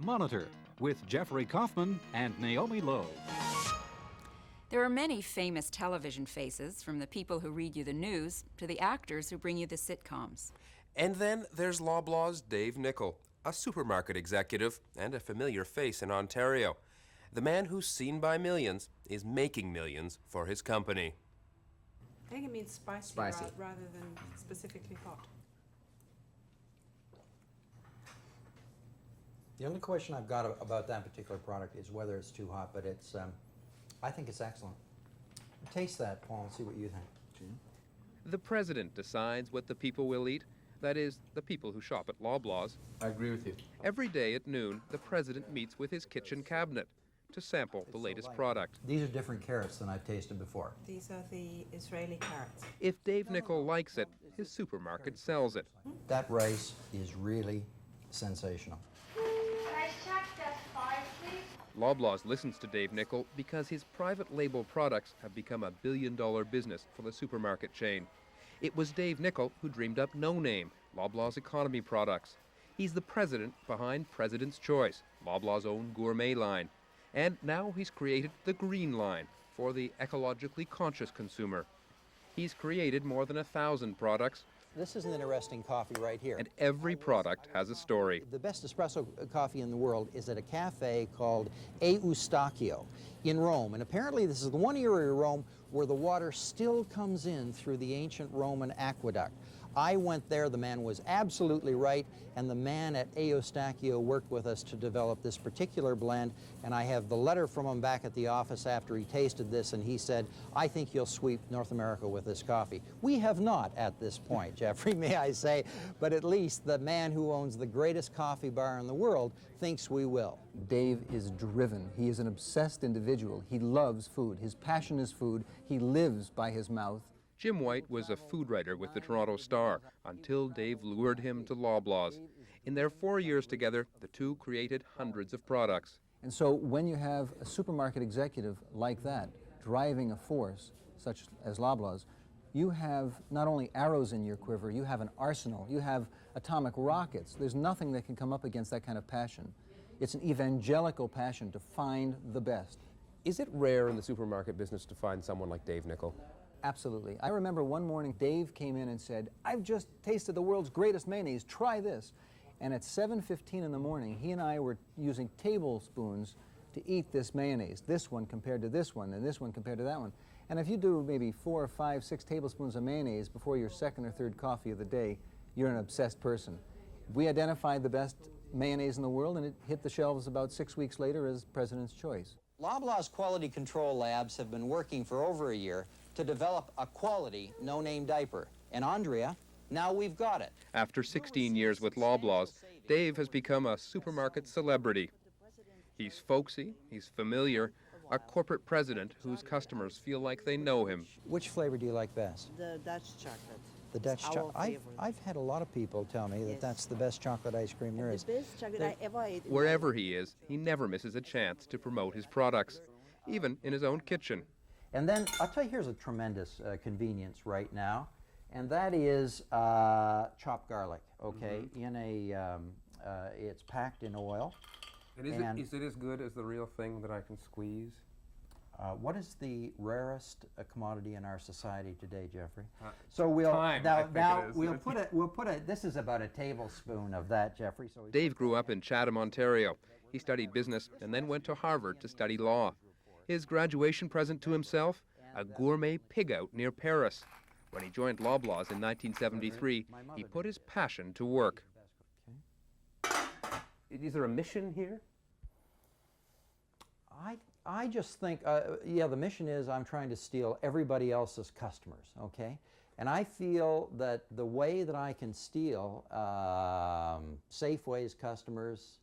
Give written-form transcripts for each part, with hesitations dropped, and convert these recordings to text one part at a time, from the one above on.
Monitor with Jeffrey Kaufman and Naomi Lowe. There are many famous television faces, from the people who read you the news to the actors who bring you the sitcoms. And then there's Loblaw's Dave Nichol, a supermarket executive and a familiar face in Ontario. The man who's seen by millions is making millions for his company. I think it means spicy. Rather than specifically hot. The only question I've got about that particular product is whether it's too hot, but it's, I think it's excellent. Taste that, Paul, and see what you think. The president decides what the people will eat. That is, the people who shop at Loblaw's. I agree with you. Every day at noon, the president meets with his kitchen cabinet to sample the latest product. These are different carrots than I've tasted before. These are the Israeli carrots. If Dave Nichol likes it, his supermarket sells it. That rice is really sensational. Loblaws listens to Dave Nichol because his private label products have become a billion-dollar business for the supermarket chain. It was Dave Nichol who dreamed up No Name, Loblaw's economy products. He's the president behind President's Choice, Loblaw's own gourmet line. And now he's created the Green line for the ecologically conscious consumer. He's created more than 1,000 products. This is an interesting coffee right here. And every product has a story. The best espresso coffee in the world is at a cafe called Eustachio in Rome. And apparently this is the one area of Rome where the water still comes in through the ancient Roman aqueduct. I went there, the man was absolutely right, and the man at Eustachio worked with us to develop this particular blend, and I have the letter from him back at the office after he tasted this, and he said, I think you'll sweep North America with this coffee. We have not at this point, Jeffrey, may I say, but at least the man who owns the greatest coffee bar in the world thinks we will. Dave is driven. He is an obsessed individual. He loves food. His passion is food. He lives by his mouth. Jim White was a food writer with the Toronto Star until Dave lured him to Loblaw's. In their 4 years together, the two created hundreds of products. And so when you have a supermarket executive like that driving a force such as Loblaw's, you have not only arrows in your quiver, you have an arsenal, you have atomic rockets. There's nothing that can come up against that kind of passion. It's an evangelical passion to find the best. Is it rare in the supermarket business to find someone like Dave Nichol? Absolutely. I remember one morning Dave came in and said, I've just tasted the world's greatest mayonnaise, try this. And at 7:15 in the morning, he and I were using tablespoons to eat this mayonnaise, this one compared to this one, and this one compared to that one. And if you do maybe 4 or 5, 6 tablespoons of mayonnaise before your second or third coffee of the day, you're an obsessed person. We identified the best mayonnaise in the world, and it hit the shelves about 6 weeks later as President's Choice. Loblaw's quality control labs have been working for over a year to develop a quality no-name diaper. And Andrea, now we've got it. After 16 years with Loblaw's, Dave has become a supermarket celebrity. He's folksy, he's familiar, a corporate president whose customers feel like they know him. Which flavor do you like best? The Dutch chocolate. The Dutch chocolate. favorite. I've had a lot of people tell me that Yes. that's the best chocolate ice cream there is. The best chocolate I ever ate. Wherever he is, he never misses a chance to promote his products, even in his own kitchen. And then, I'll tell you, here's a tremendous convenience right now, and that is chopped garlic, okay? In a, it's packed in oil. And is it as good as the real thing that I can squeeze? What is the rarest commodity in our society today, Jeffrey? So we'll time, I think it is. we'll put a. This is about a tablespoon of that, Jeffrey. So Dave grew up in Chatham, Ontario. He studied business and then went to Harvard to study law. His graduation present to himself, a gourmet pig out near Paris. When he joined Loblaw's in 1973, he put his passion to work. Is there a mission here? I just think, yeah, the mission is I'm trying to steal everybody else's customers, okay? And I feel that the way that I can steal Safeway's customers,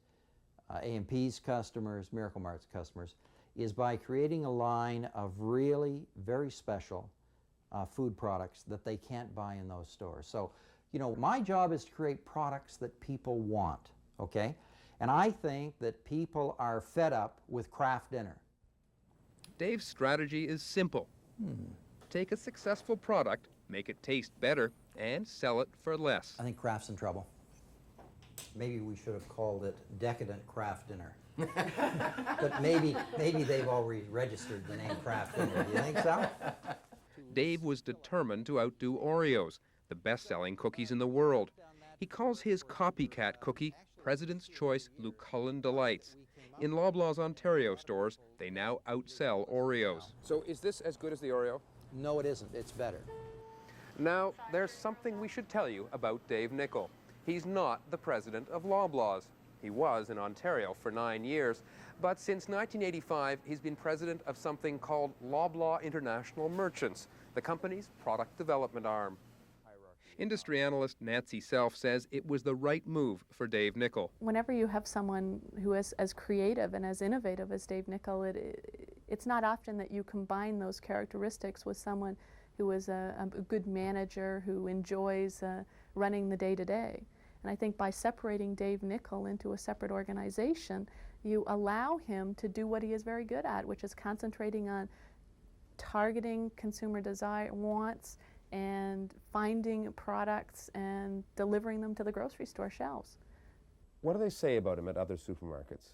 A&P's customers, Miracle Mart's customers, is by creating a line of really very special food products that they can't buy in those stores. So, you know, my job is to create products that people want, okay? And I think that people are fed up with Kraft Dinner. Dave's strategy is simple. Take a successful product, make it taste better, and sell it for less. I think Kraft's in trouble. Maybe we should have called it Decadent Craft Dinner. But maybe they've already registered the name Craft Dinner. Do you think so? Dave was determined to outdo Oreos, the best-selling cookies in the world. He calls his copycat cookie President's Choice Lucullen Delights. In Loblaw's Ontario stores, they now outsell Oreos. So is this as good as the Oreo? No, it isn't. It's better. Now, there's something we should tell you about Dave Nichol. He's not the president of Loblaw's. He was in Ontario for 9 years, but since 1985, he's been president of something called Loblaw International Merchants, the company's product development arm. Industry analyst Nancy Self says it was the right move for Dave Nichol. Whenever you have someone who is as creative and as innovative as Dave Nichol, it's not often that you combine those characteristics with someone who is a good manager, who enjoys running the day-to-day. And I think by separating Dave Nichol into a separate organization, you allow him to do what he is very good at, which is concentrating on targeting consumer desire, wants, and finding products and delivering them to the grocery store shelves. What do they say about him at other supermarkets?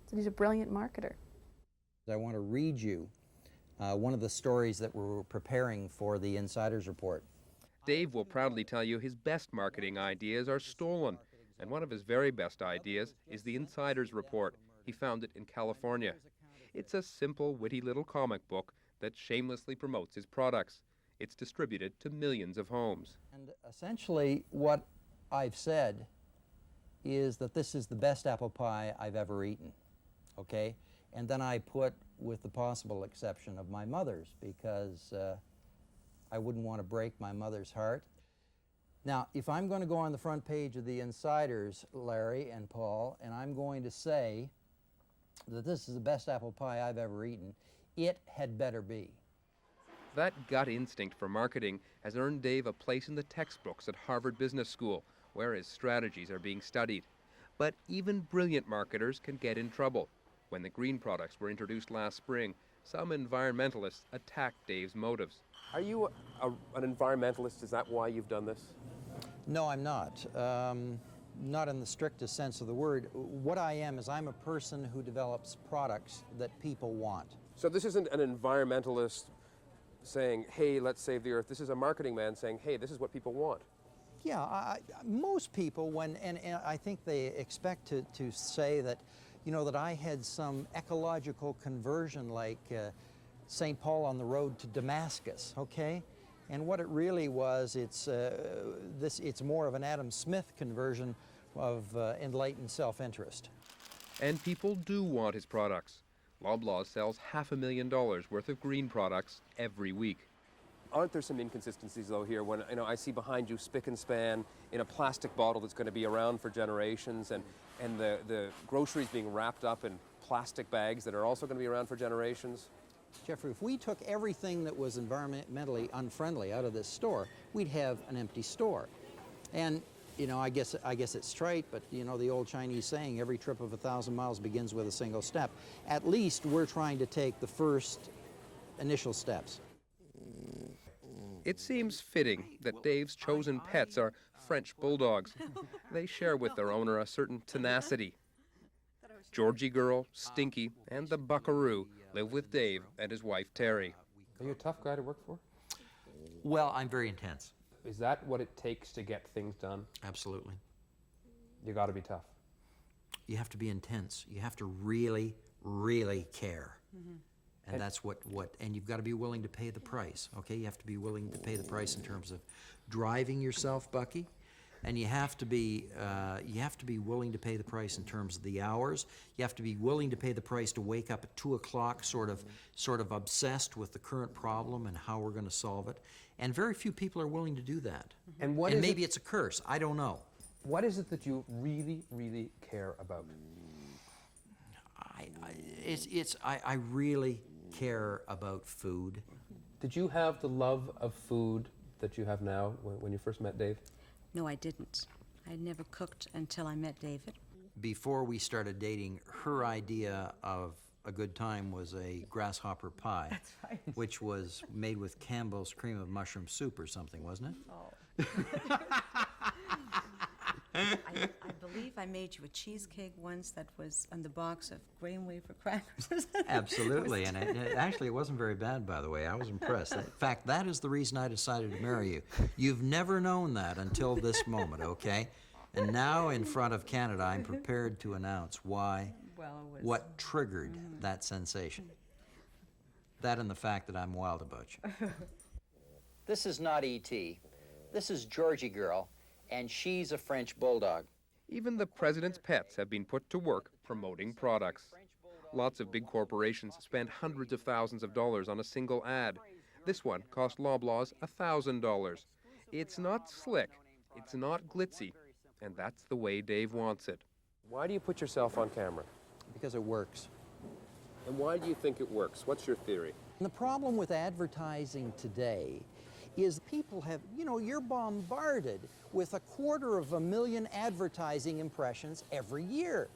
So he's a brilliant marketer. I want to read you one of the stories that we're preparing for the Insiders Report. Dave will proudly tell you his best marketing ideas are stolen, and one of his very best ideas is the Insiders Report. He found it in California. It's a simple, witty little comic book that shamelessly promotes his products. It's distributed to millions of homes. And essentially what I've said is that this is the best apple pie I've ever eaten, okay? And then I put, with the possible exception of my mother's, because I wouldn't want to break my mother's heart. Now, if I'm going to go on the front page of the Insiders, Larry and Paul, and I'm going to say that this is the best apple pie I've ever eaten, it had better be. That gut instinct for marketing has earned Dave a place in the textbooks at Harvard Business School, where his strategies are being studied. But even brilliant marketers can get in trouble. When the green products were introduced last spring, some environmentalists attacked Dave's motives. Are you an environmentalist? Is that why you've done this? No, I'm not. Not in the strictest sense of the word. What I am is I'm a person who develops products that people want. So this isn't an environmentalist saying, hey, let's save the earth. This is a marketing man saying, hey, this is what people want. Yeah, most people, and I think they expect to say that, you know, that I had some ecological conversion like St. Paul on the road to Damascus, okay? And what it really was, it's more of an Adam Smith conversion of enlightened self-interest. And people do want his products. Loblaw sells $500,000 worth of green products every week. Aren't there some inconsistencies, though, here when I see behind you spick and span in a plastic bottle that's going to be around for generations, and the groceries being wrapped up in plastic bags that are also going to be around for generations? Jeffrey, if we took everything that was environmentally unfriendly out of this store, we'd have an empty store. And, you know, I guess it's trite, but, you know, the old Chinese saying, every trip of 1,000 miles begins with a single step. At least we're trying to take the first initial steps. It seems fitting that Dave's chosen pets are French bulldogs. They share with their owner a certain tenacity. Georgie Girl, Stinky, and the Buckaroo live with Dave and his wife, Terry. Are you a tough guy to work for? Well, I'm very intense. Is that what it takes to get things done? Absolutely. You got to be tough. You have to be intense. You have to really, really care. Mm-hmm. And that's and you've got to be willing to pay the price, okay? You have to be willing to pay the price in terms of driving yourself, Bucky, and you have to be willing to pay the price in terms of the hours. You have to be willing to pay the price to wake up at 2 o'clock, sort of obsessed with the current problem and how we're going to solve it. And very few people are willing to do that. And maybe it's a curse. I don't know. What is it that you really, really care about? I really care about food. Did you have the love of food that you have now when you first met Dave? No, I didn't. I never cooked until I met David. Before we started dating, her idea of a good time was a grasshopper pie. That's right. Which was made with Campbell's cream of mushroom soup or something, wasn't it? Oh. I believe I made you a cheesecake once that was on the box of grain wafer crackers. Absolutely, and actually it wasn't very bad, by the way. I was impressed. In fact, that is the reason I decided to marry you. You've never known that until this moment, okay? And now in front of Canada, I'm prepared to announce why, what triggered that sensation. That and the fact that I'm wild about you. This is not E.T. This is Georgie Girl, and she's a French bulldog. Even the president's pets have been put to work promoting products. Lots of big corporations spend hundreds of thousands of dollars on a single ad. This one cost Loblaws $1,000. It's not slick, it's not glitzy, and that's the way Dave wants it. Why do you put yourself on camera? Because it works. And why do you think it works? What's your theory? And the problem with advertising today is people have, you're bombarded with 250,000 advertising impressions every year.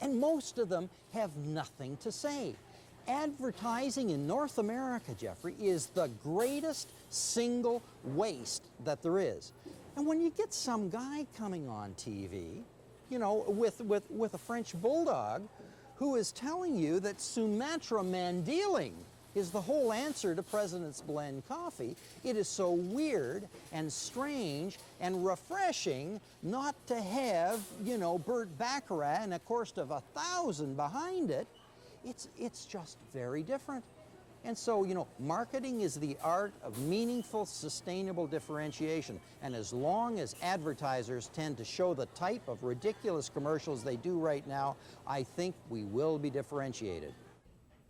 And most of them have nothing to say. Advertising in North America, Jeffrey, is the greatest single waste that there is. And when you get some guy coming on TV, with a French bulldog, who is telling you that Sumatra Mandealing is the whole answer to President's Blend coffee, it is so weird and strange and refreshing not to have, Burt Baccarat and a course of 1,000 behind it. It's just very different. And so, marketing is the art of meaningful, sustainable differentiation. And as long as advertisers tend to show the type of ridiculous commercials they do right now, I think we will be differentiated.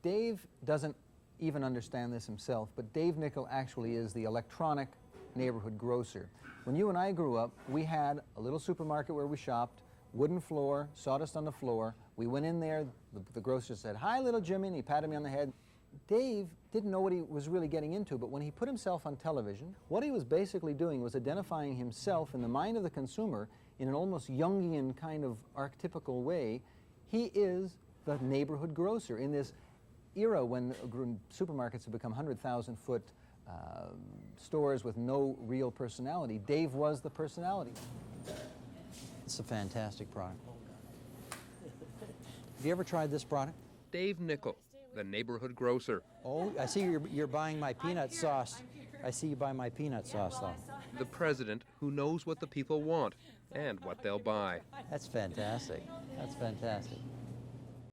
Dave doesn't even understand this himself, but Dave Nichol actually is the electronic neighborhood grocer. When you and I grew up, we had a little supermarket where we shopped, wooden floor, sawdust on the floor. We went in there, the grocer said, "Hi, little Jimmy," and he patted me on the head. Dave didn't know what he was really getting into, but when he put himself on television, what he was basically doing was identifying himself in the mind of the consumer in an almost Jungian kind of archetypical way. He is the neighborhood grocer in this era when supermarkets have become 100,000-foot stores with no real personality. Dave was the personality. It's a fantastic product. Have you ever tried this product? Dave Nichol, the neighborhood grocer. Oh, I see you're buying my peanut sauce. I see you buy my peanut sauce, though. The president who knows what the people want and what they'll buy. That's fantastic. That's fantastic.